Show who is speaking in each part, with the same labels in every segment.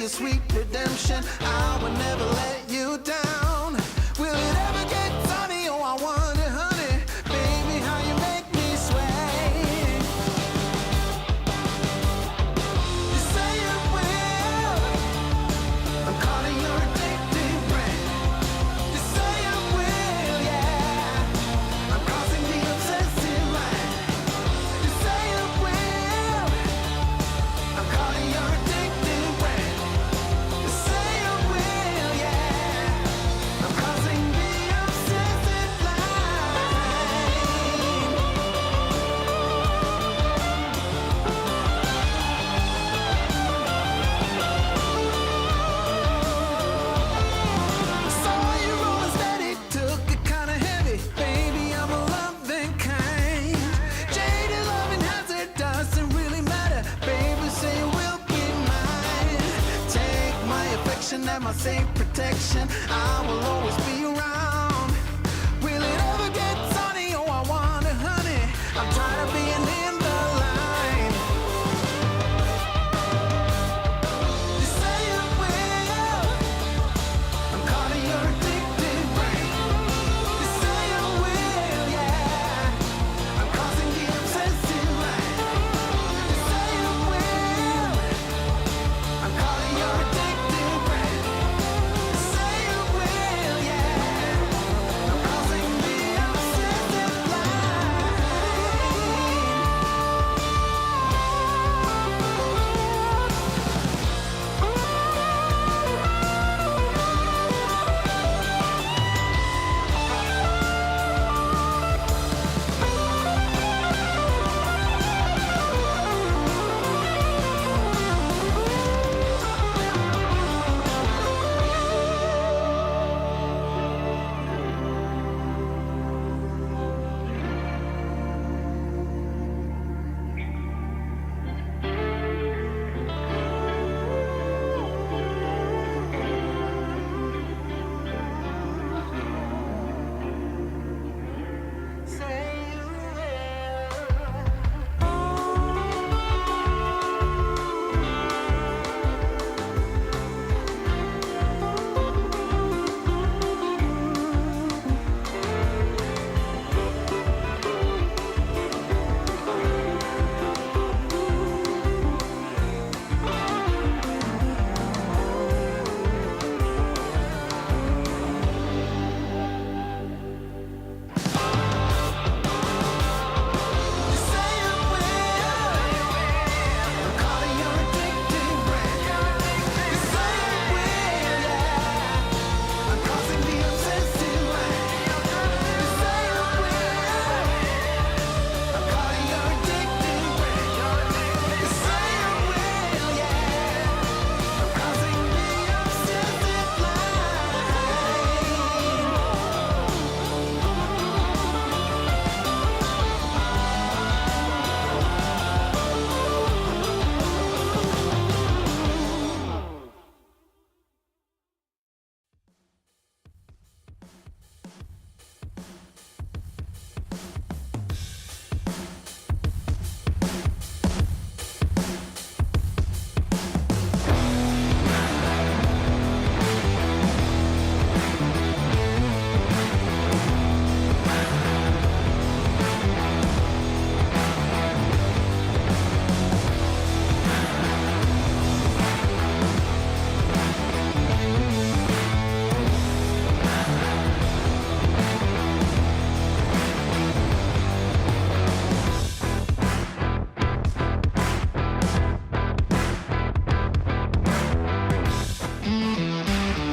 Speaker 1: your sweet redemption. I will never let you down. Will it ever get sunny? Oh, I wonder, honey, baby, how you make me sway. You say you will. I'm calling your addictive brain. You say you will, yeah. I'm crossing the obsessive line. You say you will. I'm calling your addictive brain. You say you will, yeah. I'm crossing the obsessive line. Saw you rolling steady, took it kinda heavy. Baby, I'm a loving kind. Jaded loving hazard doesn't really matter. Baby, say you will be mine. Take my affection and my safe protection. I will always be around. Will it ever get sunny? Oh, I wonder, honey. I'm tired of being in the line. You say you will. I'm calling your addictive brain. You say you will, yeah. I'm crossing the obsessive line. You say you will. I'm calling your addictive brain. You say you will, yeah. I'm crossing the obsessive line.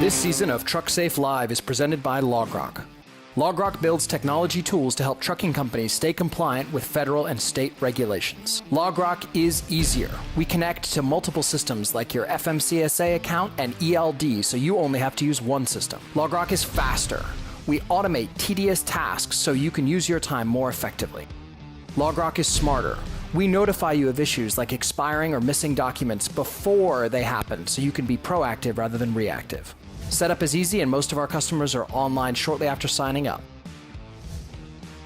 Speaker 2: This season of Trucksafe Live is presented by LogRock. LogRock builds technology tools to help trucking companies stay compliant with federal and state regulations. LogRock is easier. We connect to multiple systems like your FMCSA account and ELD, so you only have to use one system. LogRock is faster. We automate tedious tasks so you can use your time more effectively. LogRock is smarter. We notify you of issues like expiring or missing documents before they happen, so you can be proactive rather than reactive. Setup is easy, and most of our customers are online shortly after signing up.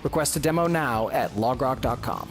Speaker 2: Request a demo now at logrock.com.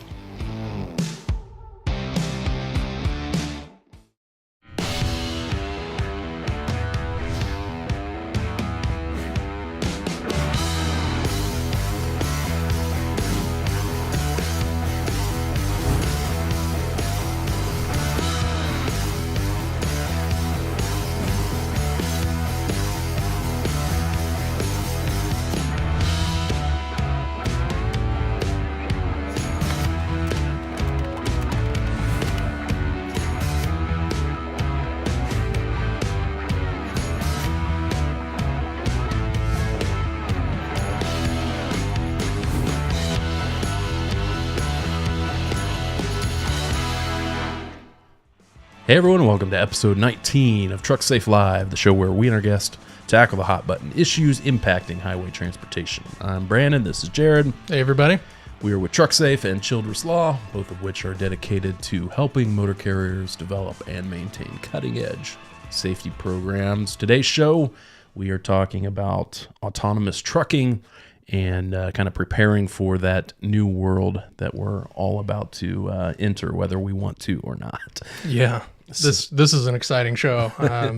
Speaker 3: Hey everyone, welcome to episode 19 of Trucksafe Live, the show where we and our guests tackle the hot button issues impacting highway transportation. I'm Brandon, this is Jerad.
Speaker 4: Hey everybody.
Speaker 3: We are with Trucksafe and Childress Law, both of which are dedicated to helping motor carriers develop and maintain cutting-edge safety programs. Today's show, we are talking about autonomous trucking and kind of preparing for that new world that we're all about to enter, whether we want to or not.
Speaker 4: Yeah, this is an exciting show.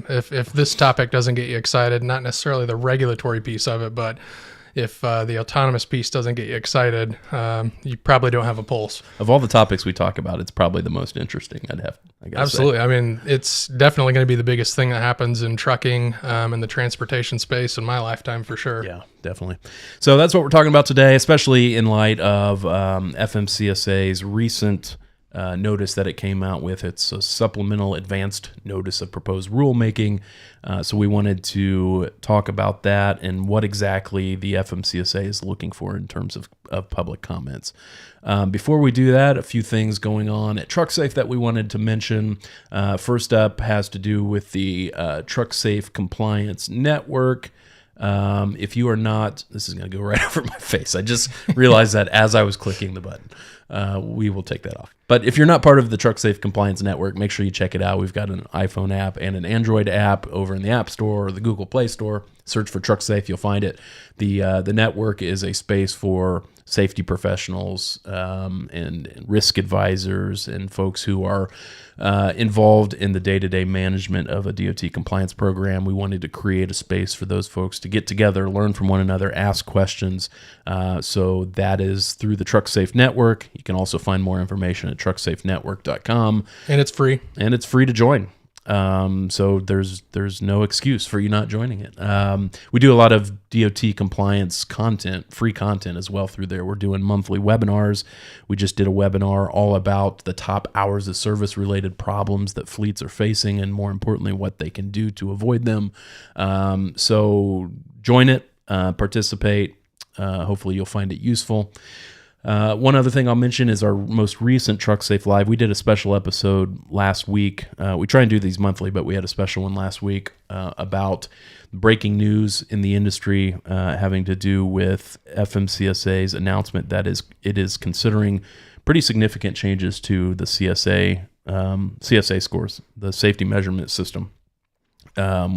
Speaker 4: If this topic doesn't get you excited, not necessarily the regulatory piece of it, but if the autonomous piece doesn't get you excited, you probably don't have a pulse.
Speaker 3: Of all the topics we talk about, it's probably the most interesting, I gotta
Speaker 4: Absolutely.
Speaker 3: say.
Speaker 4: I mean, it's definitely going to be the biggest thing that happens in trucking and the transportation space in my lifetime for sure.
Speaker 3: Yeah, definitely. So that's what we're talking about today, especially in light of FMCSA's recent notice that it came out with. It's a supplemental advanced notice of proposed rulemaking. So we wanted to talk about that and what exactly the FMCSA is looking for in terms of public comments. Before we do that, a few things going on at Trucksafe that we wanted to mention. First up has to do with the Trucksafe Compliance Network. If you are not, this is going to go right over my face. I just realized that as I was clicking the button. We will take that off. But if you're not part of the Trucksafe Compliance Network, make sure you check it out. We've got an iPhone app and an Android app over in the App Store or the Google Play Store. Search for Trucksafe, you'll find it. The network is a space for safety professionals and risk advisors and folks who are involved in the day-to-day management of a DOT compliance program. We wanted to create a space for those folks to get together, learn from one another, ask questions. So that is through the Trucksafe Network. You can also find more information at trucksafenetwork.com.
Speaker 4: And it's free.
Speaker 3: And it's free to join. So there's no excuse for you not joining it. We do a lot of DOT compliance content, free content as well through there. We're doing monthly webinars. We just did a webinar all about the top hours of service related problems that fleets are facing and more importantly, what they can do to avoid them. So join it, participate. Hopefully you'll find it useful. One other thing I'll mention is our most recent Trucksafe Live. We did a special episode last week. We try and do these monthly, but we had a special one last week about breaking news in the industry having to do with FMCSA's announcement that it is considering pretty significant changes to the CSA scores, the safety measurement system,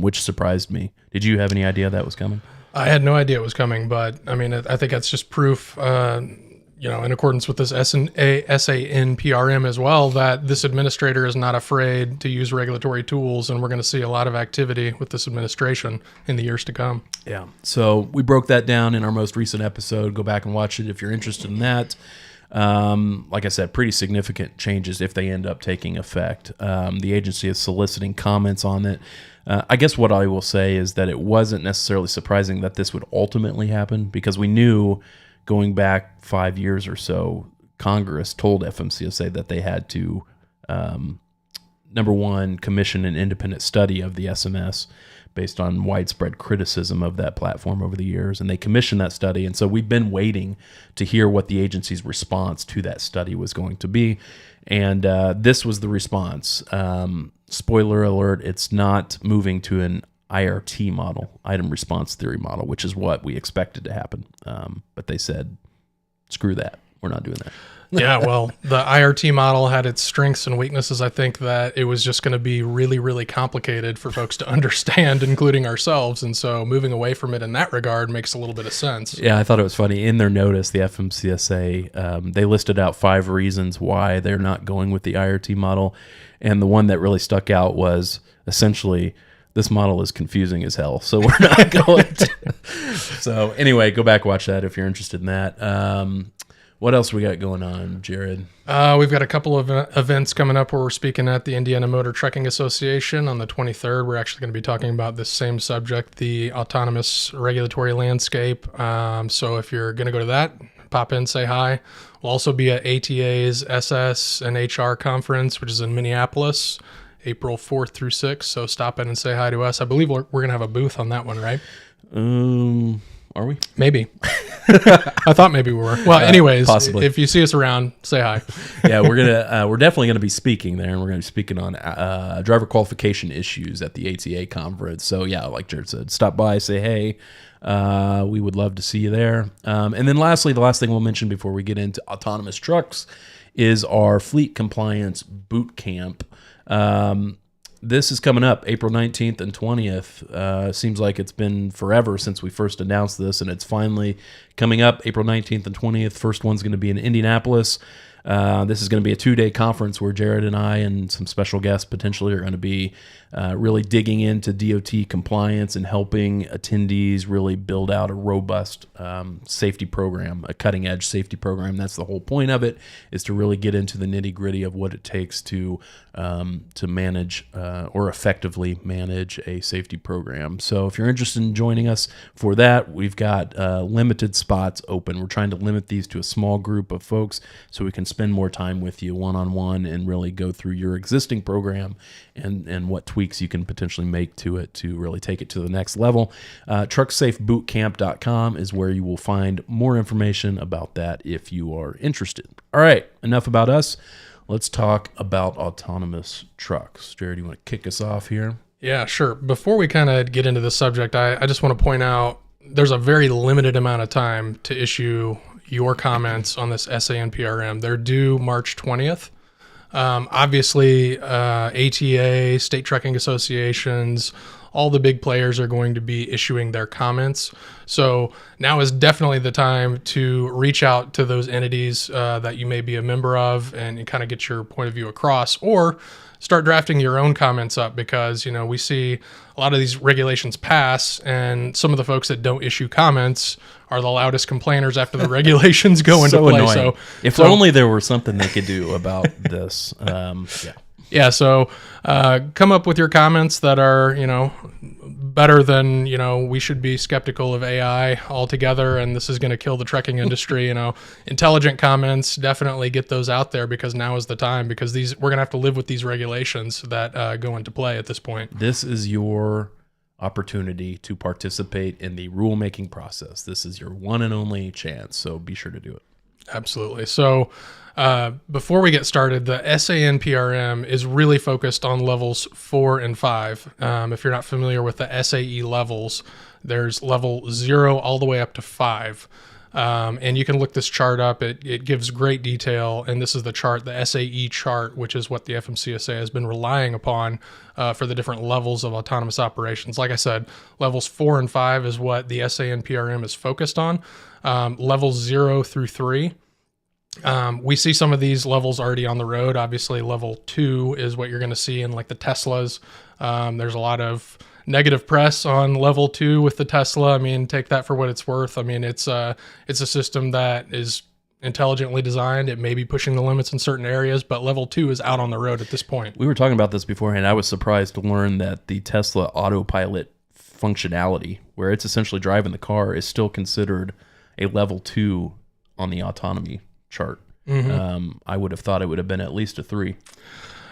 Speaker 3: which surprised me. Did you have any idea that was coming?
Speaker 4: I had no idea it was coming, but I mean, I think that's just proof, in accordance with this SANPRM as well, that this administrator is not afraid to use regulatory tools, and we're going to see a lot of activity with this administration in the years to come.
Speaker 3: Yeah, so we broke that down in our most recent episode. Go back and watch it if you're interested in that. Like I said, pretty significant changes if they end up taking effect. The agency is soliciting comments on it. I guess what I will say is that it wasn't necessarily surprising that this would ultimately happen because we knew going back 5 years or so, Congress told FMCSA that they had to, number one, commission an independent study of the SMS based on widespread criticism of that platform over the years. And they commissioned that study. And so we've been waiting to hear what the agency's response to that study was going to be. And this was the response. Spoiler alert, it's not moving to an IRT model, item response theory model, which is what we expected to happen. But they said, screw that. We're not doing that.
Speaker 4: Yeah, well, the IRT model had its strengths and weaknesses. I think that it was just going to be really, really complicated for folks to understand, including ourselves. And so moving away from it in that regard makes a little bit of sense.
Speaker 3: Yeah, I thought it was funny. In their notice, the FMCSA, they listed out 5 reasons why they're not going with the IRT model. And the one that really stuck out was essentially, this model is confusing as hell, so we're not going to. So anyway, go back, watch that if you're interested in that. What else we got going on, Jerad?
Speaker 4: We've got a couple of events coming up where we're speaking at the Indiana Motor Trucking Association on the 23rd. We're actually going to be talking about this same subject, the autonomous regulatory landscape. So if you're going to go to that, pop in, say hi. We'll also be at ATA's SS and HR conference, which is in Minneapolis, April 4th through 6th. So stop in and say hi to us. I believe we're going to have a booth on that one, right?
Speaker 3: Are we?
Speaker 4: Maybe. I thought maybe we were. Well, anyways,
Speaker 3: possibly.
Speaker 4: if you see us around, say hi.
Speaker 3: Yeah, we're definitely gonna be speaking there, and we're gonna be speaking on driver qualification issues at the ATA conference. So yeah, like Jared said, stop by, say hey. We would love to see you there. And then lastly, the last thing we'll mention before we get into autonomous trucks is our fleet compliance boot camp. This is coming up April 19th and 20th. Seems like it's been forever since we first announced this, and it's finally coming up April 19th and 20th. First one's going to be in Indianapolis. This is going to be a 2-day conference where Jerad and I and some special guests potentially are going to be really digging into DOT compliance and helping attendees really build out a robust safety program, a cutting-edge safety program. That's the whole point of it, is to really get into the nitty-gritty of what it takes to manage or effectively manage a safety program. So if you're interested in joining us for that, we've got limited spots open. We're trying to limit these to a small group of folks so we can spend more time with you one-on-one and really go through your existing program and what tweaks you can potentially make to it to really take it to the next level. Trucksafebootcamp.com is where you will find more information about that if you are interested. All right, enough about us. Let's talk about autonomous trucks. Jared, you want to kick us off here?
Speaker 4: Yeah, sure. Before we kind of get into the subject, I just want to point out there's a very limited amount of time to issue your comments on this SANPRM. They're due March 20th. Obviously, ATA, state trucking associations, all the big players are going to be issuing their comments. So now is definitely the time to reach out to those entities that you may be a member of and kind of get your point of view across, or start drafting your own comments up, because, you know, we see a lot of these regulations pass and some of the folks that don't issue comments are the loudest complainers after the regulations go into play.
Speaker 3: Annoying.
Speaker 4: So
Speaker 3: if only there were something they could do about this.
Speaker 4: Yeah, so come up with your comments that are, you know, better than, you know, we should be skeptical of AI altogether and this is going to kill the trucking industry. You know, intelligent comments, definitely get those out there, because now is the time, because we're going to have to live with these regulations that go into play at this point.
Speaker 3: This is your opportunity to participate in the rulemaking process. This is your one and only chance, so be sure to do it.
Speaker 4: Absolutely. So before we get started, the SANPRM is really focused on levels 4 and 5. If you're not familiar with the SAE levels, there's level 0 all the way up to 5. And you can look this chart up. It gives great detail. And this is the chart, the SAE chart, which is what the FMCSA has been relying upon for the different levels of autonomous operations. Like I said, levels 4 and 5 is what the SANPRM is focused on. Levels 0 through 3. We see some of these levels already on the road. Obviously, level 2 is what you're going to see in like the Teslas. There's a lot of negative press on level 2 with the Tesla. I mean, take that for what it's worth. I mean, it's a system that is intelligently designed. It may be pushing the limits in certain areas, but level 2 is out on the road at this point.
Speaker 3: We were talking about this beforehand. I was surprised to learn that the Tesla autopilot functionality, where it's essentially driving the car, is still considered a level 2 on the autonomy chart. I would have thought it would have been at least a 3.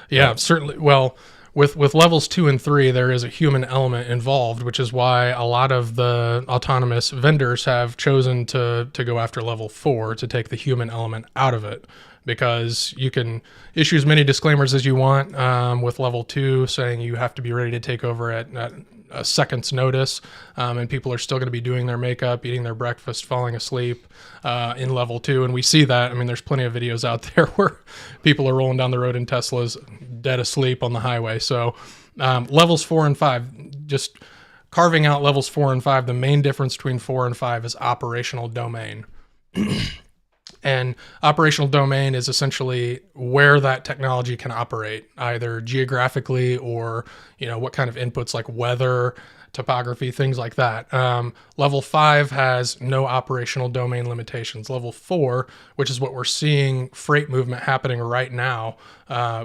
Speaker 4: Yeah, certainly. Well, with levels 2 and 3, there is a human element involved, which is why a lot of the autonomous vendors have chosen to go after level 4 to take the human element out of it, because you can issue as many disclaimers as you want with level 2, saying you have to be ready to take over at a second's notice, and people are still going to be doing their makeup, eating their breakfast, falling asleep in level 2. And we see that. I mean, there's plenty of videos out there where people are rolling down the road in Teslas dead asleep on the highway. So levels 4 and 5, just carving out levels 4 and 5, the main difference between 4 and 5 is operational domain. And operational domain is essentially where that technology can operate, either geographically or, you know, what kind of inputs like weather, topography, things like that. Level 5 has no operational domain limitations. Level 4, which is what we're seeing freight movement happening right now,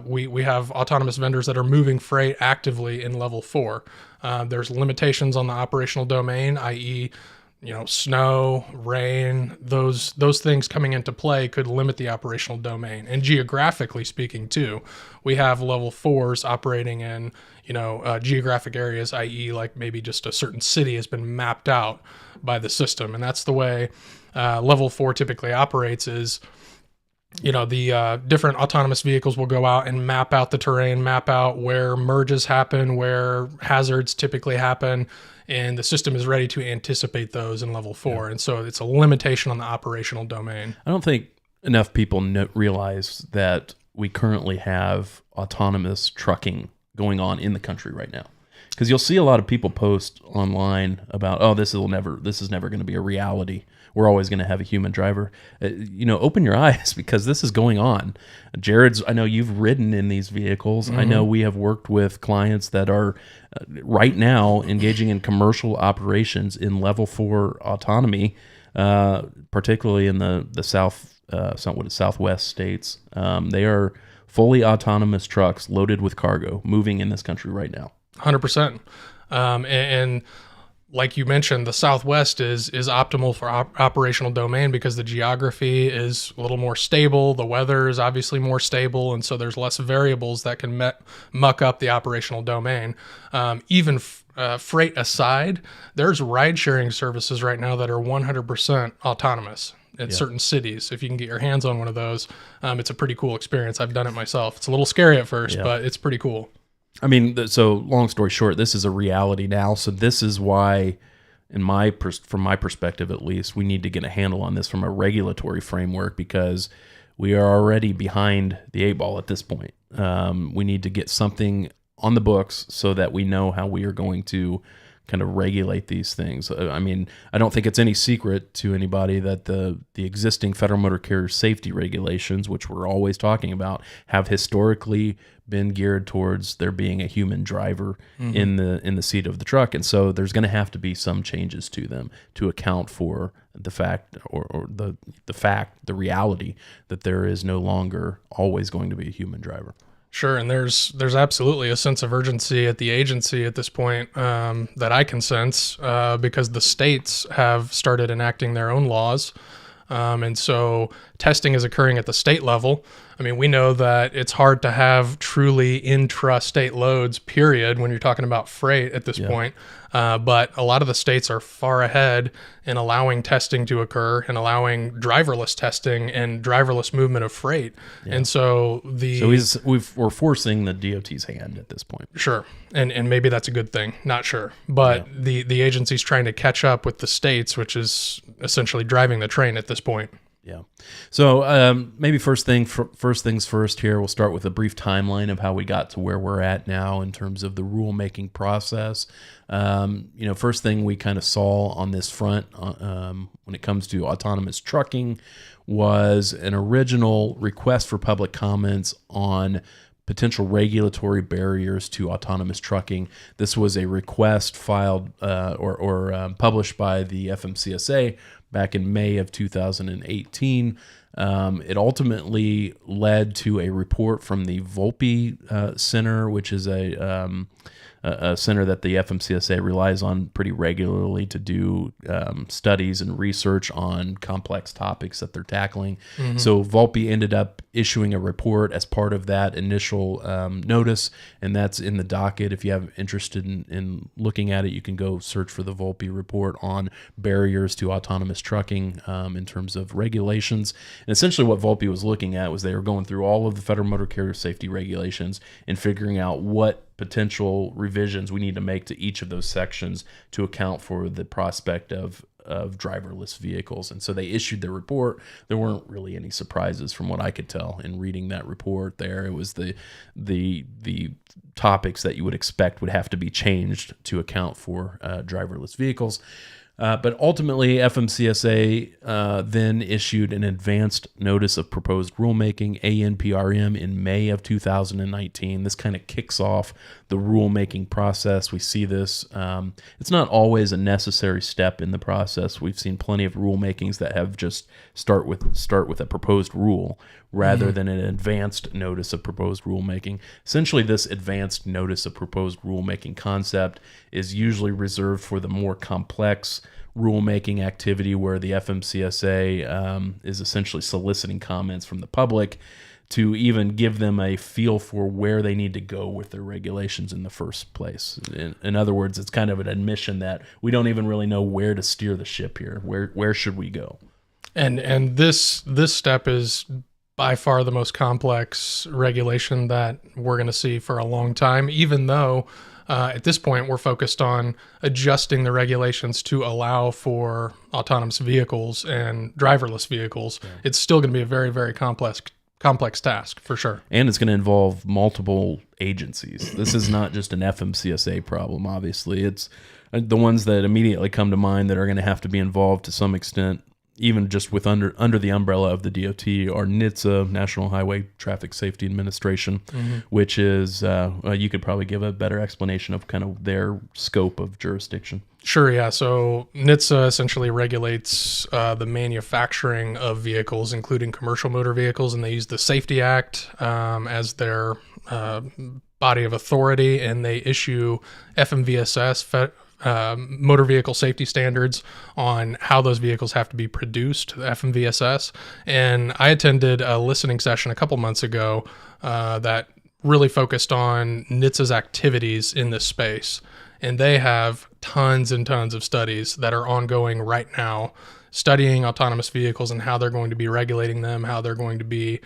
Speaker 4: we have autonomous vendors that are moving freight actively in level 4. There's limitations on the operational domain, i.e., snow, rain, those things coming into play could limit the operational domain. And geographically speaking too, we have level 4s operating in, geographic areas, i.e. like maybe just a certain city has been mapped out by the system. And that's the way level 4 typically operates is, the different autonomous vehicles will go out and map out the terrain, map out where merges happen, where hazards typically happen, and the system is ready to anticipate those in level 4. Yeah. And so it's a limitation on the operational domain.
Speaker 3: I don't think enough people realize that we currently have autonomous trucking going on in the country right now. Because you'll see a lot of people post online about, this is never going to be a reality. We're always going to have a human driver. Open your eyes because this is going on. Jared's, I know you've ridden in these vehicles. Mm-hmm. I know we have worked with clients that are right now engaging in commercial operations in level 4 autonomy, particularly in the southwest states. They are fully autonomous trucks loaded with cargo moving in this country right now.
Speaker 4: 100%. And like you mentioned, the Southwest is optimal for operational domain because the geography is a little more stable. The weather is obviously more stable. And so there's less variables that can muck up the operational domain. Even freight aside, there's ride sharing services right now that are 100% autonomous at certain cities. If you can get your hands on one of those, it's a pretty cool experience. I've done it myself. It's a little scary at first, but it's pretty cool.
Speaker 3: I mean, so long story short, this is a reality now. So this is why, from my perspective at least, we need to get a handle on this from a regulatory framework because we are already behind the 8 ball at this point. We need to get something on the books so that we know how we are going to kind of regulate these things. I mean, I don't think it's any secret to anybody that the existing federal motor carrier safety regulations, which we're always talking about, have historically been geared towards there being a human driver in the seat of the truck. And so there's going to have to be some changes to them to account for the fact or the reality that there is no longer always going to be a human driver.
Speaker 4: Sure, and there's absolutely a sense of urgency at the agency at this point that I can sense because the states have started enacting their own laws. And so testing is occurring at the state level. I mean, we know that it's hard to have truly intra-state loads, period, when you're talking about freight at this point. But a lot of the states are far ahead in allowing testing to occur and allowing driverless testing and driverless movement of freight. Yeah. And so
Speaker 3: we're forcing the DOT's hand at this point.
Speaker 4: Sure. And maybe that's a good thing. Not sure. But the agency's trying to catch up with the states, which is essentially driving the train at this point.
Speaker 3: Yeah. So maybe first things first here, we'll start with a brief timeline of how we got to where we're at now in terms of the rulemaking process. First thing we kind of saw on this front when it comes to autonomous trucking was an original request for public comments on potential regulatory barriers to autonomous trucking. This was a request filed or published by the FMCSA back in May of 2018. It ultimately led to a report from the Volpe Center, which is a center that the FMCSA relies on pretty regularly to do studies and research on complex topics that they're tackling. Mm-hmm. So Volpe ended up issuing a report as part of that initial notice, and that's in the docket. If you have interested in looking at it, you can go search for the Volpe report on barriers to autonomous trucking in terms of regulations. And essentially what Volpe was looking at was they were going through all of the federal motor carrier safety regulations and figuring out what potential revisions we need to make to each of those sections to account for the prospect of driverless vehicles. And so they issued their report. There weren't really any surprises from what I could tell in reading that report there. It was the topics that you would expect would have to be changed to account for driverless vehicles. But ultimately, FMCSA then issued an advanced notice of proposed rulemaking, ANPRM, in May of 2019. This kind of kicks off the rulemaking process. We see this. It's not always a necessary step in the process. We've seen plenty of rulemakings that have just start with a proposed rule rather than an advanced notice of proposed rulemaking. Essentially, this advanced notice of proposed rulemaking concept is usually reserved for the more complex rulemaking activity where the FMCSA is essentially soliciting comments from the public to even give them a feel for where they need to go with their regulations in the first place. In other words, it's kind of an admission that we don't even really know where to steer the ship here. Where should we go?
Speaker 4: And this step is by far the most complex regulation that we're going to see for a long time, even though at this point we're focused on adjusting the regulations to allow for autonomous vehicles and driverless vehicles. Yeah. It's still going to be a very, very complex task for sure.
Speaker 3: And it's going to involve multiple agencies. This is not just an FMCSA problem, obviously. It's the ones that immediately come to mind that are going to have to be involved to some extent, even just with under the umbrella of the DOT, are NHTSA, National Highway Traffic Safety Administration, which is, you could probably give a better explanation of kind of their scope of jurisdiction.
Speaker 4: Sure, yeah. So NHTSA essentially regulates the manufacturing of vehicles, including commercial motor vehicles, and they use the Safety Act as their body of authority, and they issue FMVSS, motor vehicle safety standards on how those vehicles have to be produced, the FMVSS. And I attended a listening session a couple months ago that really focused on NHTSA's activities in this space. And they have tons and tons of studies that are ongoing right now, studying autonomous vehicles and how they're going to be regulating them, how they're going to be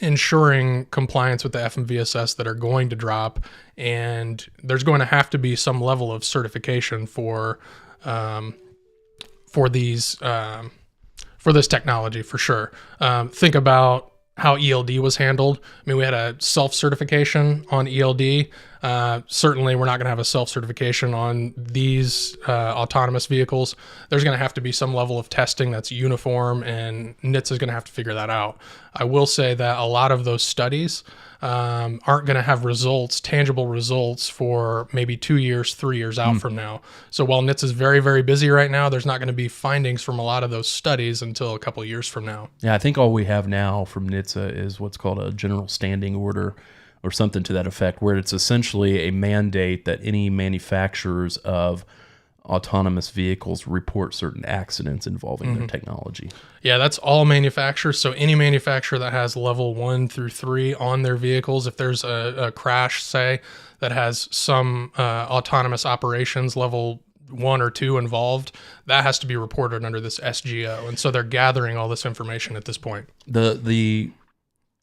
Speaker 4: ensuring compliance with the FMVSS that are going to drop. And there's going to have to be some level of certification for this technology for sure. Think about how ELD was handled. I mean, we had a self-certification on ELD. Certainly, we're not going to have a self-certification on these autonomous vehicles. There's going to have to be some level of testing that's uniform, and NHTSA is going to have to figure that out. I will say that a lot of those studies aren't going to have tangible results for maybe 2 years, 3 years out from now. So while NHTSA is very, very busy right now, there's not going to be findings from a lot of those studies until a couple of years from now.
Speaker 3: Yeah, I think all we have now from NHTSA is what's called a general standing order or something to that effect, where it's essentially a mandate that any manufacturers of autonomous vehicles report certain accidents involving their technology.
Speaker 4: Yeah, that's all manufacturers. So any manufacturer that has level 1 through 3 on their vehicles, if there's a crash, say, that has some autonomous operations level 1 or 2 involved, that has to be reported under this SGO. And so they're gathering all this information at this point.
Speaker 3: The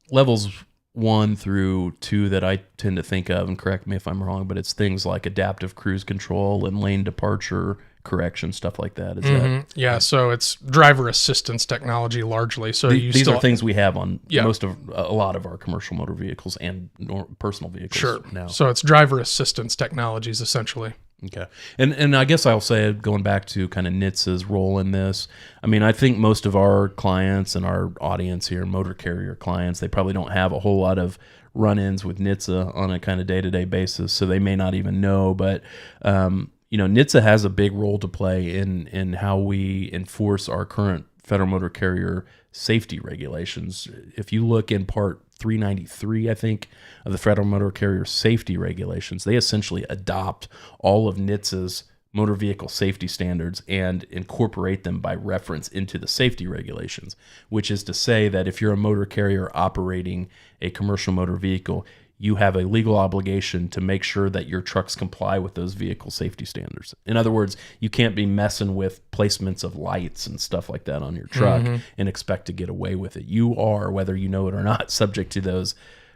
Speaker 3: levels 1 through 2 that I tend to think of, and correct me if I'm wrong, but it's things like adaptive cruise control and lane departure correction, stuff like that. Is that?
Speaker 4: Yeah, so it's driver assistance technology largely. So
Speaker 3: these are things we have on a lot of our commercial motor vehicles and personal vehicles now.
Speaker 4: So it's driver assistance technologies essentially.
Speaker 3: Okay. And I guess I'll say, going back to kind of NHTSA's role in this, I mean, I think most of our clients and our audience here, motor carrier clients, they probably don't have a whole lot of run-ins with NHTSA on a kind of day-to-day basis, so they may not even know. But, NHTSA has a big role to play in how we enforce our current federal motor carrier safety regulations. If you look in Part 393, I think, of the Federal Motor Carrier Safety Regulations, they essentially adopt all of NHTSA's motor vehicle safety standards and incorporate them by reference into the safety regulations, which is to say that if you're a motor carrier operating a commercial motor vehicle, you have a legal obligation to make sure that your trucks comply with those vehicle safety standards. In other words, you can't be messing with placements of lights and stuff like that on your truck and expect to get away with it. You are, whether you know it or not, subject to those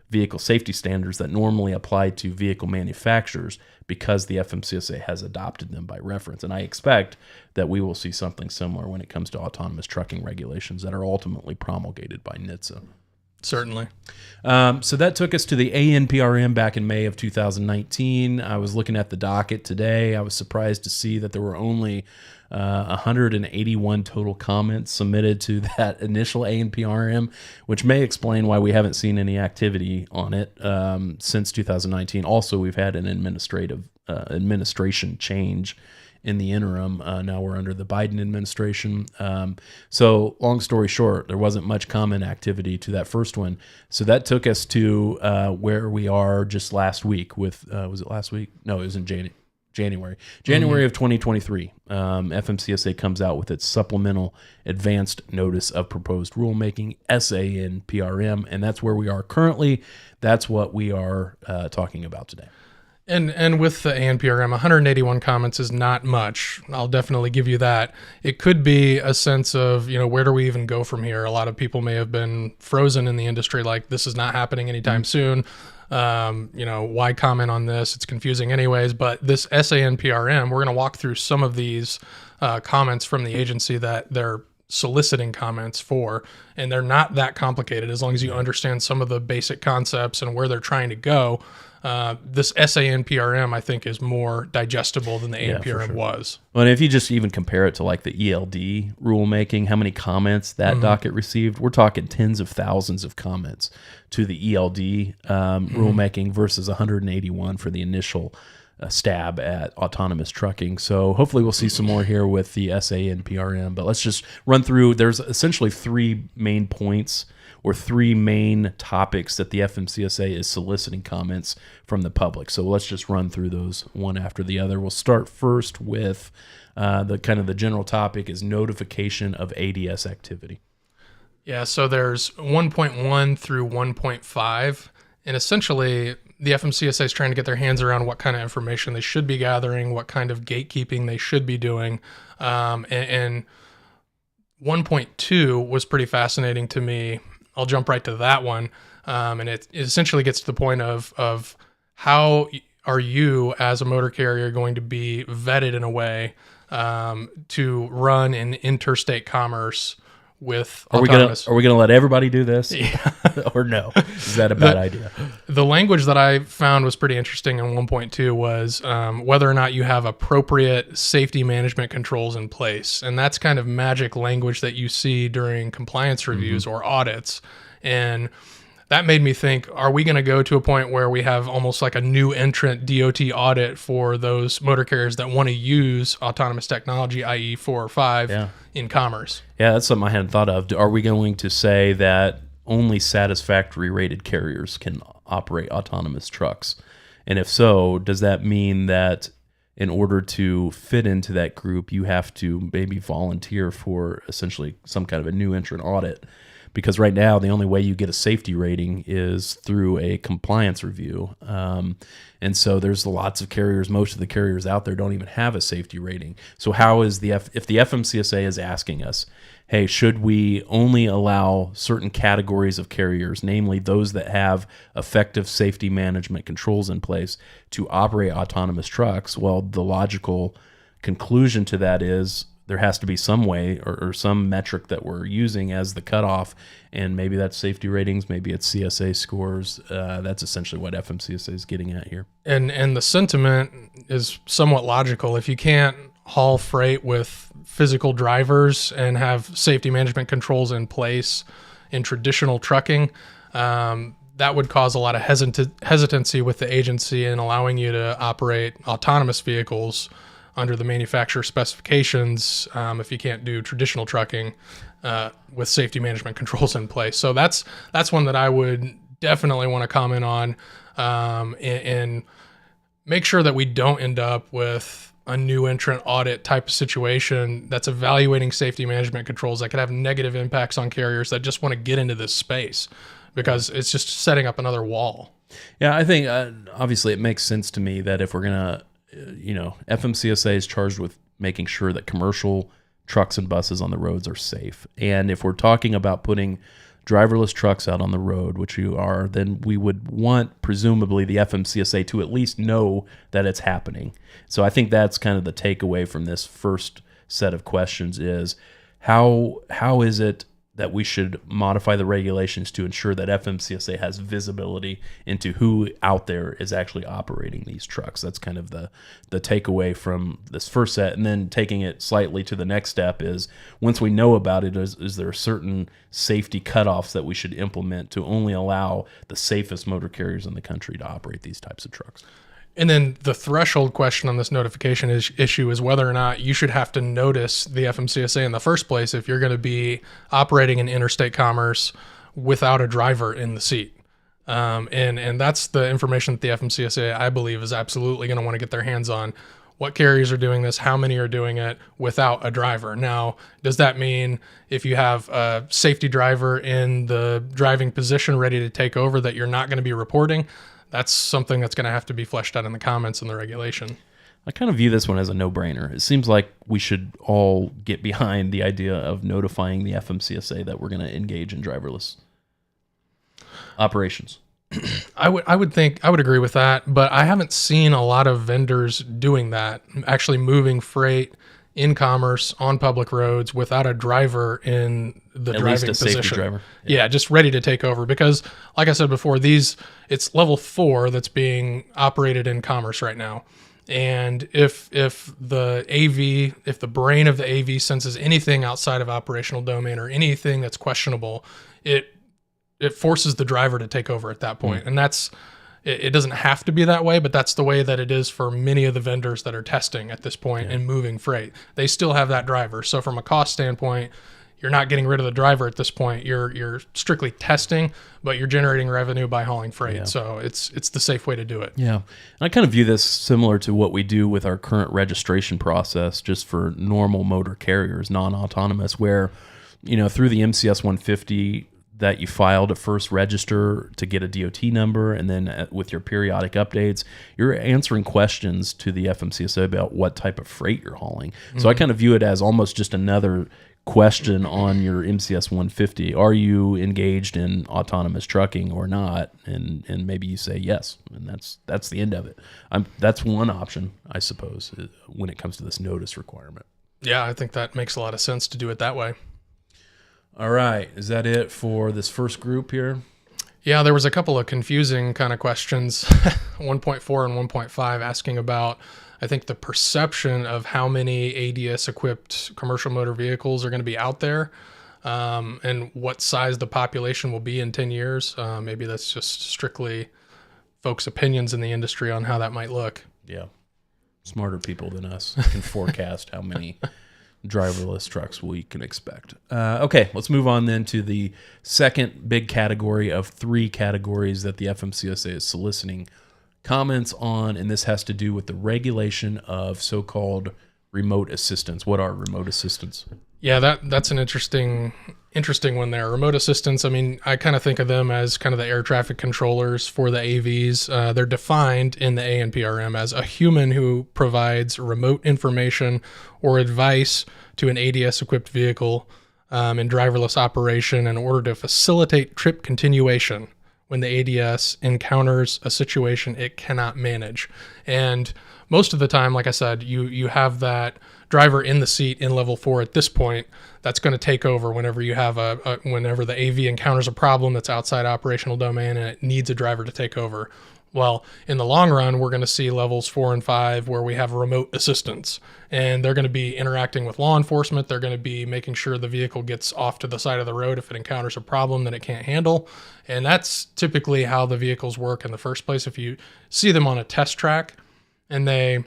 Speaker 3: vehicle safety standards that normally apply to vehicle manufacturers because the FMCSA has adopted them by reference. And I expect that we will see something similar when it comes to autonomous trucking regulations that are ultimately promulgated by NHTSA.
Speaker 4: Certainly.
Speaker 3: So that took us to the ANPRM back in May of 2019. I was looking at the docket today. I was surprised to see that there were only 181 total comments submitted to that initial ANPRM, which may explain why we haven't seen any activity on it since 2019. Also, we've had an administration change in the interim. Now we're under the Biden administration. So long story short, there wasn't much comment activity to that first one. So that took us to where we are just last week with, was it last week? No, it was in January of 2023, FMCSA comes out with its supplemental advanced notice of proposed rulemaking, SANPRM, and that's where we are currently. That's what we are talking about today.
Speaker 4: And with the ANPRM, 181 comments is not much. I'll definitely give you that. It could be a sense of, where do we even go from here? A lot of people may have been frozen in the industry, like this is not happening anytime soon. Why comment on this? It's confusing anyways. But this SANPRM, we're going to walk through some of these comments from the agency that they're soliciting comments for, and they're not that complicated as long as you understand some of the basic concepts and where they're trying to go. This SANPRM, I think, is more digestible than the ANPRM was.
Speaker 3: Well, and if you just even compare it to like the ELD rulemaking, how many comments that docket received, we're talking tens of thousands of comments to the ELD rulemaking versus 181 for the initial stab at autonomous trucking. So hopefully we'll see some more here with the SANPRM, but let's just run through. There's essentially three main points or three main topics that the FMCSA is soliciting comments from the public. So let's just run through those one after the other. We'll start first with the general topic is notification of ADS activity.
Speaker 4: Yeah, so there's 1.1 through 1.5, and essentially the FMCSA is trying to get their hands around what kind of information they should be gathering, what kind of gatekeeping they should be doing, and 1.2 was pretty fascinating to me. I'll jump right to that one. And it essentially gets to the point of how are you as a motor carrier going to be vetted in a way to run in interstate commerce with autonomous.
Speaker 3: Are we gonna let everybody do this? Yeah. Or no? Is that a bad idea?
Speaker 4: The language that I found was pretty interesting in 1.2 was whether or not you have appropriate safety management controls in place. And that's kind of magic language that you see during compliance reviews or audits. And that made me think, are we going to go to a point where we have almost like a new entrant DOT audit for those motor carriers that want to use autonomous technology, i.e. 4 or 5 in commerce?
Speaker 3: Yeah, that's something I hadn't thought of. Are we going to say that only satisfactory rated carriers can operate autonomous trucks? And if so, does that mean that in order to fit into that group, you have to maybe volunteer for essentially some kind of a new entrant audit? Because right now, the only way you get a safety rating is through a compliance review. And so there's lots of carriers, most of the carriers out there don't even have a safety rating. So how is if the FMCSA is asking us, hey, should we only allow certain categories of carriers, namely those that have effective safety management controls in place to operate autonomous trucks? Well, the logical conclusion to that is there has to be some way or some metric that we're using as the cutoff, and maybe that's safety ratings, maybe it's CSA scores. That's essentially what FMCSA is getting at here.
Speaker 4: And the sentiment is somewhat logical. If you can't haul freight with physical drivers and have safety management controls in place in traditional trucking, that would cause a lot of hesitancy with the agency in allowing you to operate autonomous vehicles under the manufacturer specifications if you can't do traditional trucking with safety management controls in place. So that's one that I would definitely want to comment on and make sure that we don't end up with a new entrant audit type of situation that's evaluating safety management controls that could have negative impacts on carriers that just want to get into this space, because it's just setting up another wall.
Speaker 3: Yeah, I think obviously it makes sense to me that if we're going to FMCSA is charged with making sure that commercial trucks and buses on the roads are safe. And if we're talking about putting driverless trucks out on the road, which you are, then we would want, presumably, the FMCSA to at least know that it's happening. So I think that's kind of the takeaway from this first set of questions is how is it that we should modify the regulations to ensure that FMCSA has visibility into who out there is actually operating these trucks. That's kind of the takeaway from this first set. And then taking it slightly to the next step is, once we know about it, is there certain safety cutoffs that we should implement to only allow the safest motor carriers in the country to operate these types of trucks?
Speaker 4: And then the threshold question on this notification issue is whether or not you should have to notice the FMCSA in the first place if you're going to be operating in interstate commerce without a driver in the seat. And that's the information that the FMCSA, I believe, is absolutely going to want to get their hands on. what carriers are doing this, how many are doing it without a driver. Now, does that mean if you have a safety driver in the driving position ready to take over that you're not going to be reporting? That's something that's going to have to be fleshed out in the comments in the regulation.
Speaker 3: I kind of view this one as a no-brainer. It seems like we should all get behind the idea of notifying the FMCSA that we're going to engage in driverless operations.
Speaker 4: I would agree with that, but I haven't seen a lot of vendors doing that, actually moving freight in commerce on public roads without a driver in the
Speaker 3: At
Speaker 4: driving
Speaker 3: least a
Speaker 4: position.
Speaker 3: safety driver.
Speaker 4: Yeah, just ready to take over, because like I said before, it's level 4 that's being operated in commerce right now. And if the brain of the AV senses anything outside of operational domain or anything that's questionable, it forces the driver to take over at that point. And it doesn't have to be that way, but that's the way that it is for many of the vendors that are testing at this point and moving freight. They still have that driver. So from a cost standpoint, you're not getting rid of the driver at this point. You're strictly testing, but you're generating revenue by hauling freight.
Speaker 3: Yeah.
Speaker 4: So it's the safe way to do it.
Speaker 3: Yeah. And I kind of view this similar to what we do with our current registration process just for normal motor carriers, non-autonomous, where, through the MCS 150 that you file to first register to get a DOT number, and then with your periodic updates, you're answering questions to the FMCSA about what type of freight you're hauling. So I kind of view it as almost just another question on your MCS 150. Are you engaged in autonomous trucking or not? And maybe you say yes, and that's the end of it. That's one option, I suppose, when it comes to this notice requirement.
Speaker 4: Yeah, I think that makes a lot of sense to do it that way.
Speaker 3: All right. Is that it for this first group here?
Speaker 4: Yeah, there was a couple of confusing kind of questions, 1.4 and 1.5, asking about, I think, the perception of how many ADS-equipped commercial motor vehicles are going to be out there, and what size the population will be in 10 years. Maybe that's just strictly folks' opinions in the industry on how that might look.
Speaker 3: Yeah. Smarter people than us can forecast how many driverless trucks we can expect. Okay, let's move on then to the second big category of 3 categories that the FMCSA is soliciting comments on, and this has to do with the regulation of so-called remote assistance. What are remote assistants?
Speaker 4: Yeah, that's an interesting one there. Remote assistants, I mean, I kind of think of them as kind of the air traffic controllers for the AVs. They're defined in the ANPRM as a human who provides remote information or advice to an ADS-equipped vehicle in driverless operation in order to facilitate trip continuation when the ADS encounters a situation it cannot manage. And most of the time, like I said, you have that driver in the seat in level 4 at this point that's going to take over whenever you have whenever the AV encounters a problem that's outside operational domain and it needs a driver to take over. Well, in the long run, we're going to see levels 4 and 5 where we have remote assistance, and they're going to be interacting with law enforcement. They're going to be making sure the vehicle gets off to the side of the road if it encounters a problem that it can't handle. And that's typically how the vehicles work in the first place. If you see them on a test track and they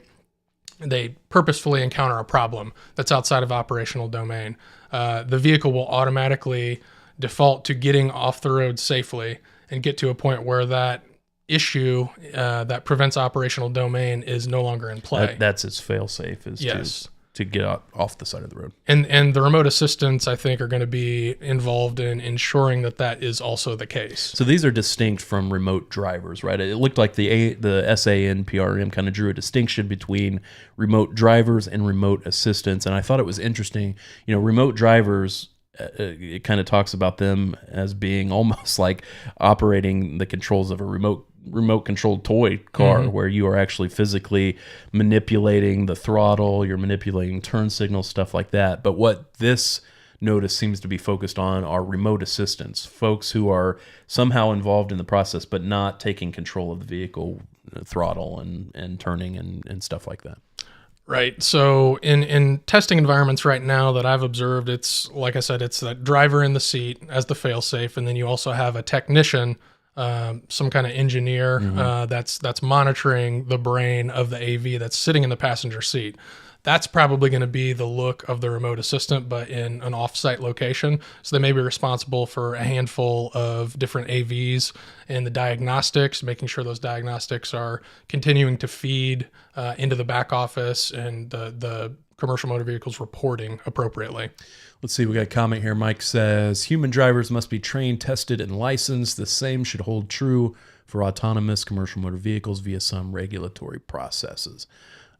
Speaker 4: purposefully encounter a problem that's outside of operational domain, the vehicle will automatically default to getting off the road safely and get to a point where that issue that prevents operational domain is no longer in play.
Speaker 3: That's its fail-safe, is
Speaker 4: yes.
Speaker 3: to get off the side of the road.
Speaker 4: And the remote assistants, I think, are going to be involved in ensuring that is also the case.
Speaker 3: So these are distinct from remote drivers, right? It looked like the SANPRM kind of drew a distinction between remote drivers and remote assistants, and I thought it was interesting. Remote drivers, it kind of talks about them as being almost like operating the controls of a remote controlled toy car, where you are actually physically manipulating the throttle, you're manipulating turn signals, stuff like that. But what this notice seems to be focused on are remote assistants, folks who are somehow involved in the process but not taking control of the vehicle, throttle and turning and stuff like that.
Speaker 4: Right. So in testing environments right now that I've observed, it's, like I said, it's the driver in the seat as the fail-safe, and then you also have a technician, some kind of engineer that's monitoring the brain of the AV that's sitting in the passenger seat. that's probably going to be the look of the remote assistant, but in an off-site location. So they may be responsible for a handful of different AVs and the diagnostics, making sure those diagnostics are continuing to feed into the back office and the commercial motor vehicles reporting appropriately.
Speaker 3: Let's see, we got a comment here. Mike says, human drivers must be trained, tested, and licensed. The same should hold true for autonomous commercial motor vehicles via some regulatory processes.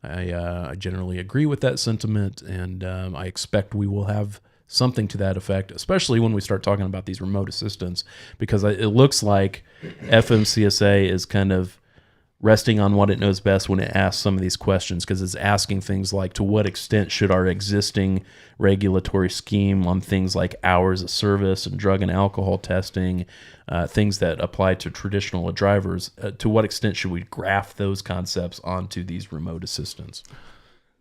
Speaker 3: I generally agree with that sentiment, and I expect we will have something to that effect, especially when we start talking about these remote assistants, because it looks like FMCSA is kind of resting on what it knows best when it asks some of these questions, because it's asking things like, to what extent should our existing regulatory scheme on things like hours of service and drug and alcohol testing, things that apply to traditional drivers, to what extent should we graft those concepts onto these remote assistants?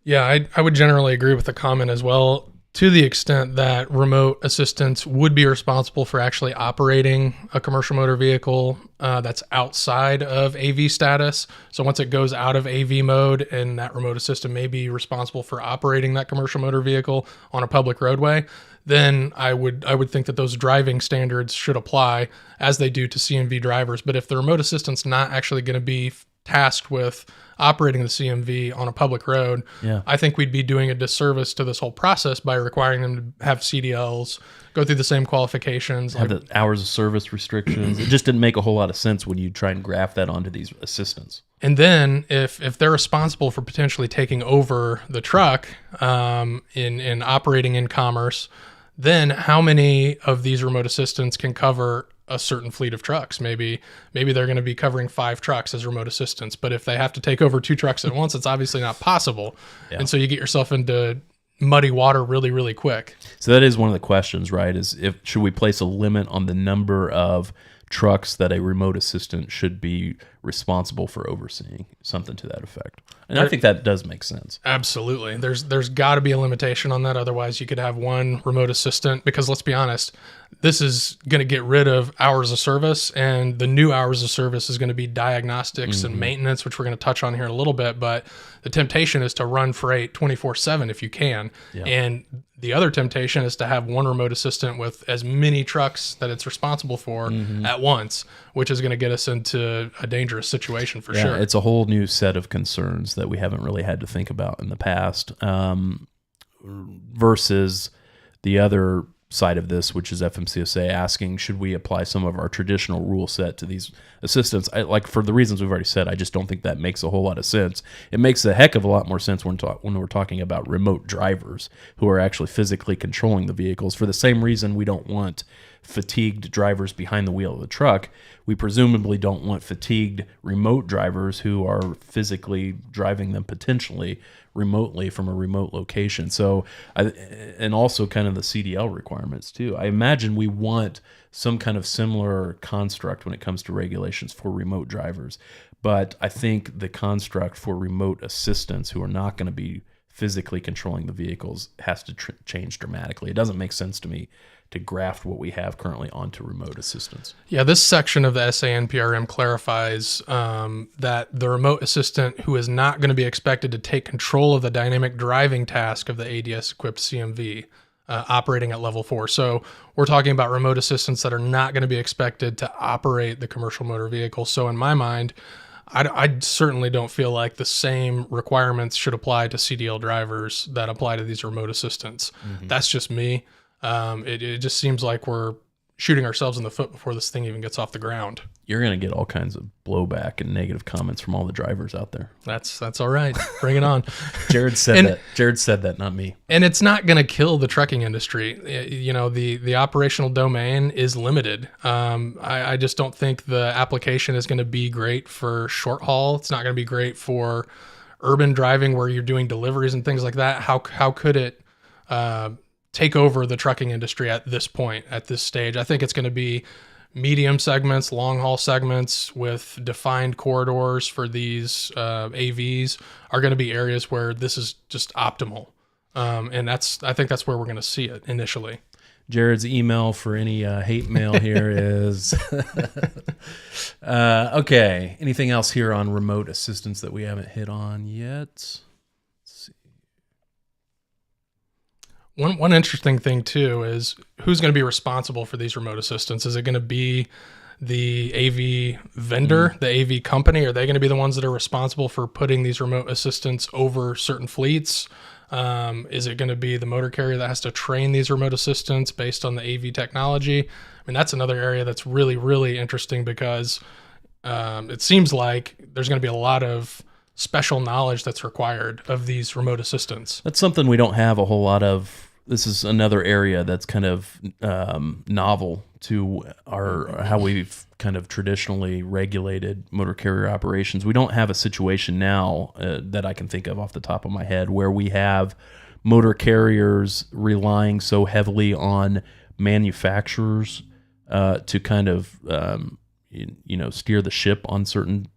Speaker 4: Yeah, I would generally agree with the comment as well, to the extent that remote assistants would be responsible for actually operating a commercial motor vehicle that's outside of AV status. So once it goes out of AV mode, and that remote assistant may be responsible for operating that commercial motor vehicle on a public roadway, then I would think that those driving standards should apply as they do to CMV drivers. But if the remote assistant's not actually going to be tasked with operating the CMV on a public road, I think we'd be doing a disservice to this whole process by requiring them to have CDLs, go through the same qualifications.
Speaker 3: Have the hours of service restrictions. It just didn't make a whole lot of sense when you try and graft that onto these assistants.
Speaker 4: And then if they're responsible for potentially taking over the truck in operating in commerce, then how many of these remote assistants can cover a certain fleet of trucks? Maybe they're going to be covering 5 trucks as remote assistants, but if they have to take over 2 trucks at once, it's obviously not possible. Yeah. And so you get yourself into muddy water really, really quick.
Speaker 3: So that is one of the questions, right? Is should we place a limit on the number of trucks that a remote assistant should be responsible for overseeing, something to that effect? And I think that does make sense.
Speaker 4: Absolutely. There's got to be a limitation on that. Otherwise, you could have one remote assistant, because let's be honest, this is going to get rid of hours of service, and the new hours of service is going to be diagnostics and maintenance, which we're going to touch on here in a little bit. But the temptation is to run freight 24/7 if you can. Yeah. And the other temptation is to have one remote assistant with as many trucks that it's responsible for at once, which is going to get us into a dangerous situation for sure.
Speaker 3: It's a whole new set of concerns that we haven't really had to think about in the past, versus the other side of this, which is FMCSA asking, should we apply some of our traditional rule set to these assistants? Like, for the reasons we've already said, I just don't think that makes a whole lot of sense. It makes a heck of a lot more sense when we're talking about remote drivers who are actually physically controlling the vehicles. For the same reason we don't want fatigued drivers behind the wheel of the truck, we presumably don't want fatigued remote drivers who are physically driving them potentially remotely from a remote location. So, and also kind of the CDL requirements too. I imagine we want some kind of similar construct when it comes to regulations for remote drivers. But I think the construct for remote assistants who are not going to be physically controlling the vehicles has to change dramatically. It doesn't make sense to me to graft what we have currently onto remote assistants.
Speaker 4: Yeah, this section of the SANPRM clarifies that the remote assistant who is not going to be expected to take control of the dynamic driving task of the ADS-equipped CMV operating at level 4. So we're talking about remote assistants that are not going to be expected to operate the commercial motor vehicle. So in my mind, I certainly don't feel like the same requirements should apply to CDL drivers that apply to these remote assistants. That's just me. It just seems like we're shooting ourselves in the foot before this thing even gets off the ground.
Speaker 3: You're going to get all kinds of blowback and negative comments from all the drivers out there.
Speaker 4: That's all right. Bring it on.
Speaker 3: Jerad said that. Jerad said that, not me.
Speaker 4: And it's not going to kill the trucking industry. You know, the operational domain is limited. I just don't think the application is going to be great for short haul. It's not going to be great for urban driving where you're doing deliveries and things like that. How could it take over the trucking industry at this point, at this stage? I think it's going to be medium segments, long haul segments with defined corridors for these AVs are going to be areas where this is just optimal. And I think that's where we're going to see it initially.
Speaker 3: Jared's email for any hate mail here is okay. Anything else here on remote assistance that we haven't hit on yet? Let's see.
Speaker 4: One interesting thing too is who's going to be responsible for these remote assistants. Is it going to be the AV vendor, the AV company? Are they going to be the ones that are responsible for putting these remote assistants over certain fleets? Is it going to be the motor carrier that has to train these remote assistants based on the AV technology? I mean, that's another area that's really, really interesting because it seems like there's going to be a lot of special knowledge that's required of these remote assistants.
Speaker 3: That's something we don't have a whole lot of. This is another area that's kind of novel to how we've kind of traditionally regulated motor carrier operations. We don't have a situation now that I can think of off the top of my head where we have motor carriers relying so heavily on manufacturers to kind of steer the ship on certain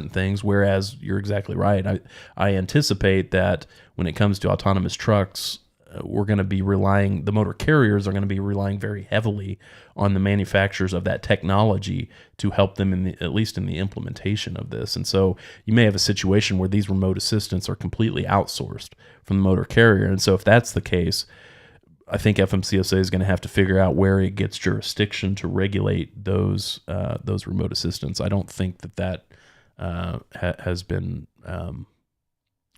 Speaker 3: things. Whereas you're exactly right. I anticipate that when it comes to autonomous trucks, we're going to be the motor carriers are going to be relying very heavily on the manufacturers of that technology to help them at least in the implementation of this. And so you may have a situation where these remote assistants are completely outsourced from the motor carrier. And so if that's the case, I think FMCSA is going to have to figure out where it gets jurisdiction to regulate those remote assistants. I don't think that has been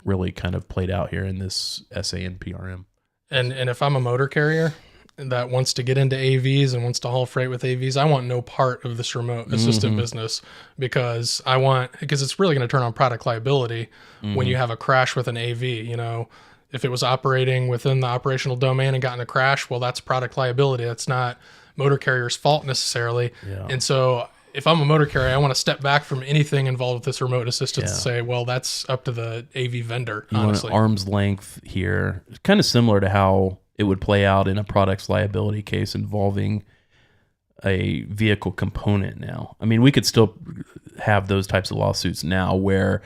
Speaker 3: really kind of played out here in this SA and PRM.
Speaker 4: And if I'm a motor carrier that wants to get into AVs and wants to haul freight with AVs, I want no part of this remote assistant business because it's really going to turn on product liability when you have a crash with an AV. If it was operating within the operational domain and got in a crash, well, that's product liability. That's not motor carrier's fault necessarily. Yeah. And so if I'm a motor carrier, I want to step back from anything involved with this remote assistance and say, well, that's up to the AV vendor, honestly.
Speaker 3: You want an arm's length here. Kind of similar to how it would play out in a products liability case involving a vehicle component now. I mean, we could still have those types of lawsuits now where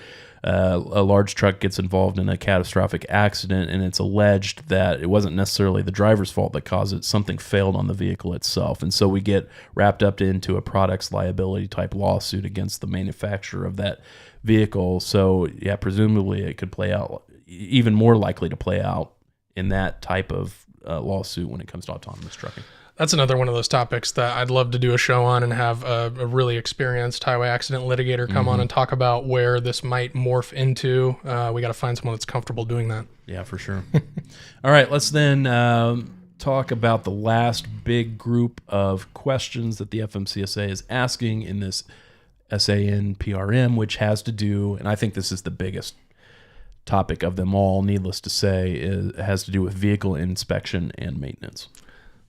Speaker 3: a large truck gets involved in a catastrophic accident and it's alleged that it wasn't necessarily the driver's fault that caused it. Something failed on the vehicle itself. And so we get wrapped up into a products liability type lawsuit against the manufacturer of that vehicle. So yeah, presumably it could play out, even more likely to play out in that type of lawsuit when it comes to autonomous trucking.
Speaker 4: That's another one of those topics that I'd love to do a show on and have a really experienced highway accident litigator come on and talk about where this might morph into. We got to find someone that's comfortable doing that.
Speaker 3: Yeah, for sure. All right, let's then talk about the last big group of questions that the FMCSA is asking in this SAN PRM, which has to do, and I think this is the biggest topic of them all, needless to say, has to do with vehicle inspection and maintenance.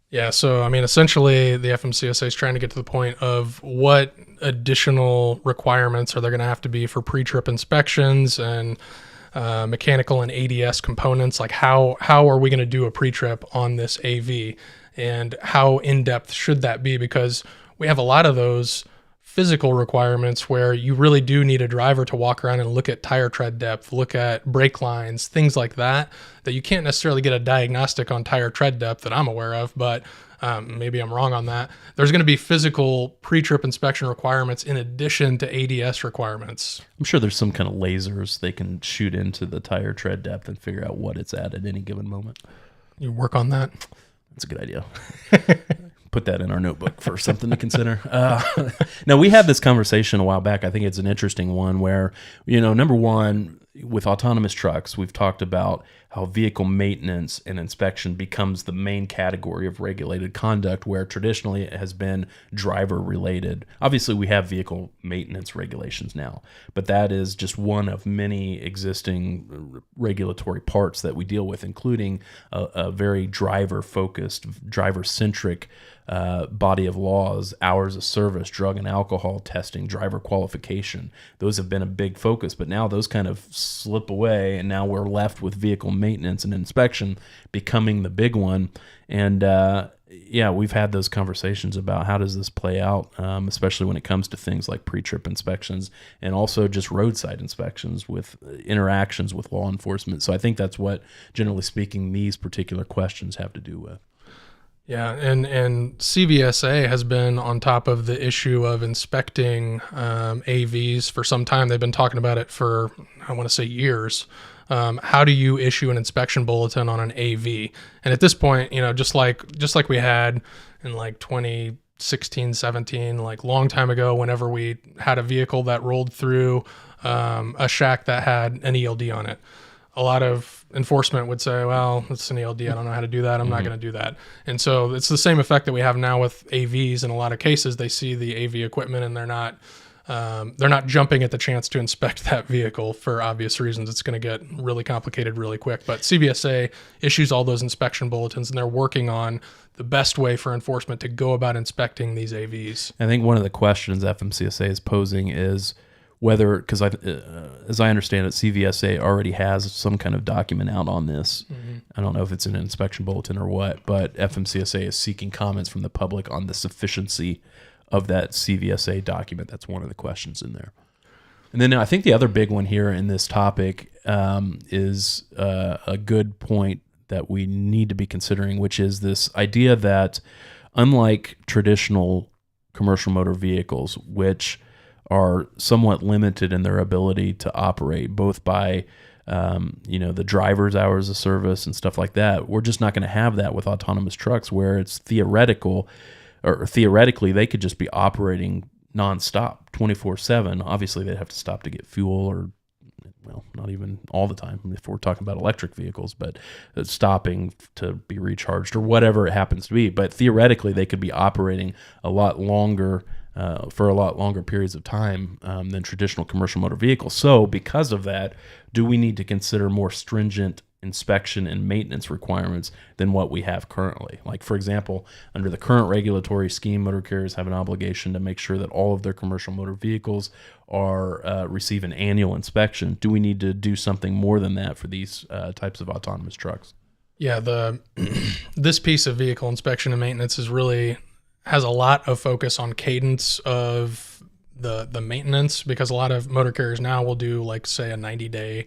Speaker 4: Yeah, so I mean, essentially, the FMCSA is trying to get to the point of what additional requirements are there going to have to be for pre-trip inspections and mechanical and ADS components. Like, how are we going to do a pre-trip on this AV, and how in-depth should that be? Because we have a lot of those physical requirements where you really do need a driver to walk around and look at tire tread depth, look at brake lines, things like that you can't necessarily get a diagnostic on tire tread depth that I'm aware of, but maybe I'm wrong on that. There's going to be physical pre-trip inspection requirements in addition to ADS requirements.
Speaker 3: I'm sure there's some kind of lasers they can shoot into the tire tread depth and figure out what it's at any given moment.
Speaker 4: You work on that?
Speaker 3: That's a good idea. Put that in our notebook for something to consider. Now, we had this conversation a while back. I think it's an interesting one where, number one, with autonomous trucks, we've talked about how vehicle maintenance and inspection becomes the main category of regulated conduct, where traditionally it has been driver related. Obviously, we have vehicle maintenance regulations now, but that is just one of many existing regulatory parts that we deal with, including a very driver-focused, driver-centric body of laws, hours of service, drug and alcohol testing, driver qualification. Those have been a big focus, but now those kind of slip away, and now we're left with vehicle maintenance and inspection becoming the big one. And we've had those conversations about how does this play out, especially when it comes to things like pre-trip inspections and also just roadside inspections with interactions with law enforcement. So I think that's what, generally speaking, these particular questions have to do with.
Speaker 4: Yeah, and CVSA has been on top of the issue of inspecting AVs for some time. They've been talking about it for, I want to say, years. How do you issue an inspection bulletin on an AV? And at this point, just like we had in like 2016, 17, like long time ago, whenever we had a vehicle that rolled through a shack that had an ELD on it, a lot of enforcement would say, well, it's an ELD. I don't know how to do that. I'm not going to do that. And so it's the same effect that we have now with AVs. In a lot of cases, they see the AV equipment and they're not jumping at the chance to inspect that vehicle for obvious reasons. It's going to get really complicated really quick. But CVSA issues all those inspection bulletins, and they're working on the best way for enforcement to go about inspecting these AVs. I
Speaker 3: think one of the questions FMCSA is posing is whether, because as I understand it, CVSA already has some kind of document out on this. I don't know if it's an inspection bulletin or what, but FMCSA is seeking comments from the public on the sufficiency of that CVSA document. That's one of the questions in there. And then I think the other big one here in this topic is a good point that we need to be considering, which is this idea that unlike traditional commercial motor vehicles, which are somewhat limited in their ability to operate, both by the driver's hours of service and stuff like that, we're just not going to have that with autonomous trucks, where it's theoretically they could just be operating nonstop 24/7. Obviously they'd have to stop to get fuel, or not even all the time if we're talking about electric vehicles, but stopping to be recharged or whatever it happens to be. But theoretically they could be operating a lot longer for a lot longer periods of time than traditional commercial motor vehicles. So because of that, do we need to consider more stringent inspection and maintenance requirements than what we have currently? Like, for example, under the current regulatory scheme, motor carriers have an obligation to make sure that all of their commercial motor vehicles are receive an annual inspection. Do we need to do something more than that for these types of autonomous trucks?
Speaker 4: Yeah, this piece of vehicle inspection and maintenance has a lot of focus on cadence of the maintenance, because a lot of motor carriers now will do, like, say, a 90-day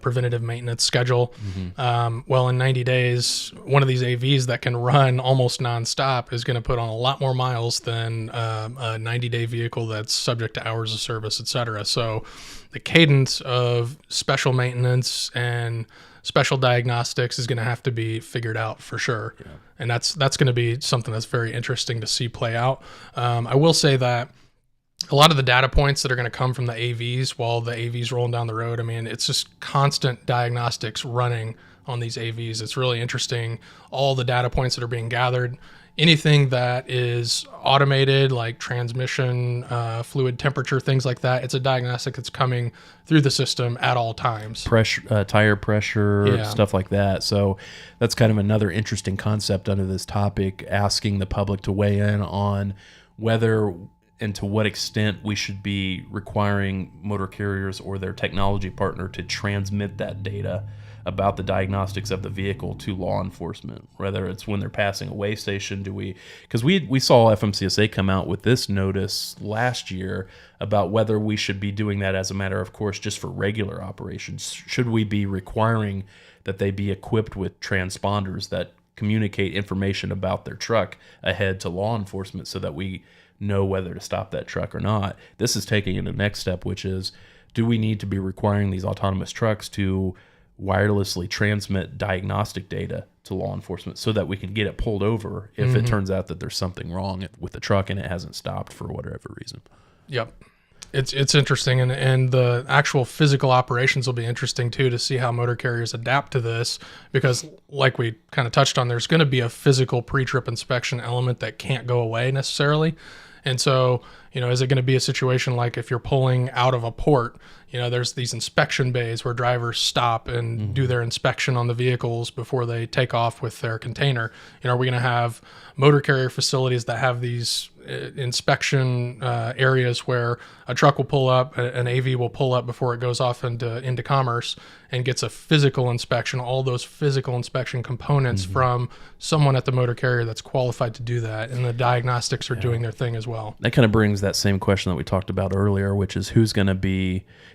Speaker 4: preventative maintenance schedule. Well, in 90 days, one of these AVs that can run almost nonstop is going to put on a lot more miles than a 90-day vehicle that's subject to hours of service, et cetera. So the cadence of special maintenance and special diagnostics is going to have to be figured out for sure. Yeah. And that's going to be something that's very interesting to see play out. I will say that a lot of the data points that are going to come from the AVs while the AVs rolling down the road, I mean, it's just constant diagnostics running on these AVs. It's really interesting, all the data points that are being gathered. Anything that is automated, like transmission, fluid temperature, things like that, it's a diagnostic that's coming through the system at all times.
Speaker 3: Pressure, tire pressure, stuff like that. So that's kind of another interesting concept under this topic, asking the public to weigh in on whether and to what extent we should be requiring motor carriers or their technology partner to transmit that data about the diagnostics of the vehicle to law enforcement, whether it's when they're passing a weigh station. Because we saw FMCSA come out with this notice last year about whether we should be doing that as a matter of course just for regular operations. Should we be requiring that they be equipped with transponders that communicate information about their truck ahead to law enforcement so that we know whether to stop that truck or not? This is taking it the next step, which is, do we need to be requiring these autonomous trucks to wirelessly transmit diagnostic data to law enforcement so that we can get it pulled over if it turns out that there's something wrong with the truck and it hasn't stopped for whatever reason?
Speaker 4: Yep. It's interesting, and the actual physical operations will be interesting too, to see how motor carriers adapt to this, because like we kind of touched on, there's going to be a physical pre-trip inspection element that can't go away necessarily. And so, is it going to be a situation like if you're pulling out of a port, there's these inspection bays where drivers stop and do their inspection on the vehicles before they take off with their container. Are we going to have motor carrier facilities that have these inspection areas where a truck will pull up, an AV will pull up before it goes off into commerce and gets a physical inspection, all those physical inspection components from someone at the motor carrier that's qualified to do that, and the diagnostics are doing their thing as well.
Speaker 3: That kind of brings that same question that we talked about earlier, which is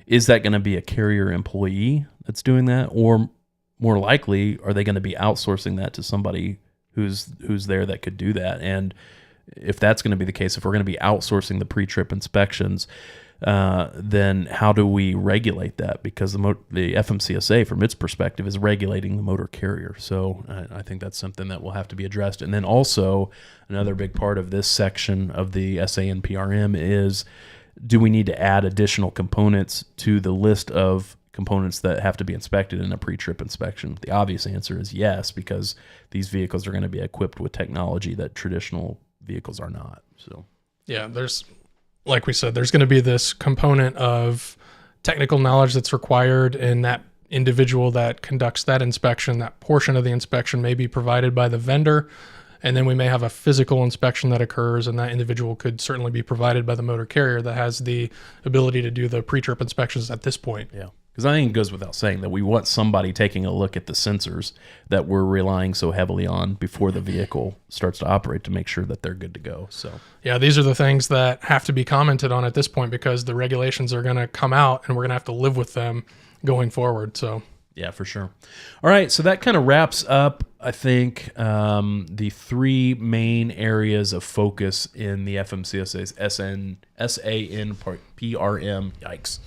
Speaker 3: is that going to be a carrier employee that's doing that, or more likely, are they going to be outsourcing that to somebody who's there that could do that? And if that's going to be the case, if we're going to be outsourcing the pre-trip inspections, then how do we regulate that? Because the FMCSA, from its perspective, is regulating the motor carrier. So I think that's something that will have to be addressed. And then also another big part of this section of the SANPRM is, do we need to add additional components to the list of components that have to be inspected in a pre-trip inspection? The obvious answer is yes, because these vehicles are going to be equipped with technology that traditional vehicles are not. So
Speaker 4: yeah, like we said, there's going to be this component of technical knowledge that's required in that individual that conducts that inspection. That portion of the inspection may be provided by the vendor, and then we may have a physical inspection that occurs, and that individual could certainly be provided by the motor carrier that has the ability to do the pre-trip inspections at this point.
Speaker 3: yeah, because I think it goes without saying that we want somebody taking a look at the sensors that we're relying so heavily on before the vehicle starts to operate to make sure that they're good to go. So
Speaker 4: yeah, these are the things that have to be commented on at this point, because the regulations are going to come out and we're going to have to live with them going forward. So
Speaker 3: yeah, for sure. All right, so that kind of wraps up, I think, the three main areas of focus in the FMCSA's SANPRM. Yikes.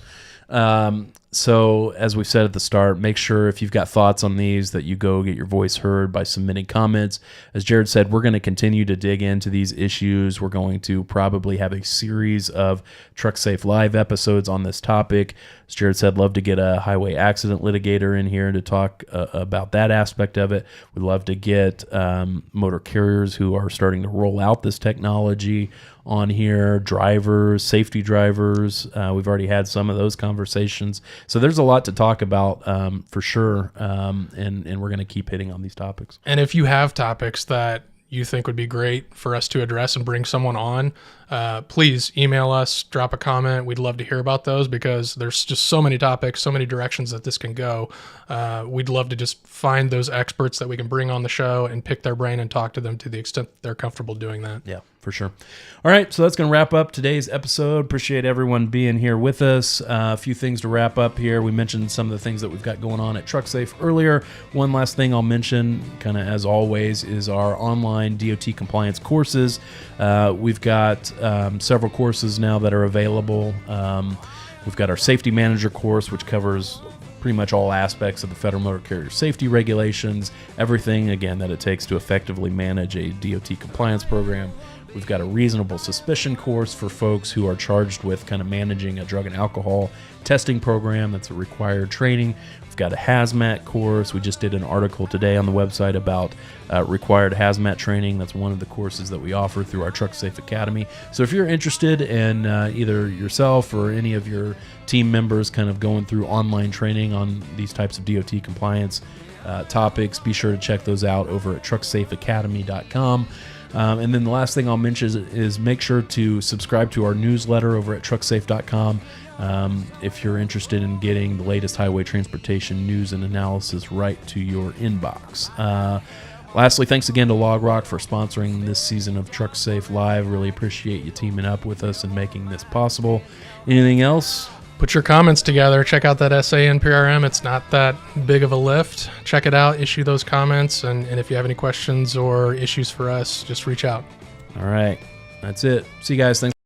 Speaker 3: So as we said at the start, make sure if you've got thoughts on these that you go get your voice heard by submitting comments. As Jerad said, we're going to continue to dig into these issues. We're going to probably have a series of Trucksafe Live episodes on this topic. As Jerad said, love to get a highway accident litigator in here to talk about that aspect of it. We'd love to get motor carriers who are starting to roll out this technology on here, drivers, safety drivers. We've already had some of those conversations. So there's a lot to talk about for sure, and we're going to keep hitting on these topics.
Speaker 4: And if you have topics that you think would be great for us to address and bring someone on, please email us, drop a comment. We'd love to hear about those, because there's just so many topics, so many directions that this can go. We'd love to just find those experts that we can bring on the show and pick their brain and talk to them to the extent that they're comfortable doing that.
Speaker 3: Yeah, for sure. All right, so that's going to wrap up today's episode. Appreciate everyone being here with us. A few things to wrap up here. We mentioned some of the things that we've got going on at Trucksafe earlier. One last thing I'll mention, kind of as always, is our online DOT compliance courses. We've got several courses now that are available. We've got our safety manager course, which covers pretty much all aspects of the federal motor carrier safety regulations, everything, again, that it takes to effectively manage a DOT compliance program. We've got a reasonable suspicion course for folks who are charged with kind of managing a drug and alcohol testing program. That's a required training. We've got a hazmat course. We just did an article today on the website about required hazmat training. That's one of the courses that we offer through our Trucksafe Academy. So if you're interested in either yourself or any of your team members kind of going through online training on these types of DOT compliance topics, be sure to check those out over at trucksafeacademy.com. And then the last thing I'll mention is make sure to subscribe to our newsletter over at trucksafe.com if you're interested in getting the latest highway transportation news and analysis right to your inbox. Lastly, thanks again to LogRock for sponsoring this season of Trucksafe Live. Really appreciate you teaming up with us and making this possible. Anything else?
Speaker 4: Put your comments together. Check out that SANPRM. It's not that big of a lift. Check it out. Issue those comments. And if you have any questions or issues for us, just reach out.
Speaker 3: All right. That's it. See you guys. Thanks.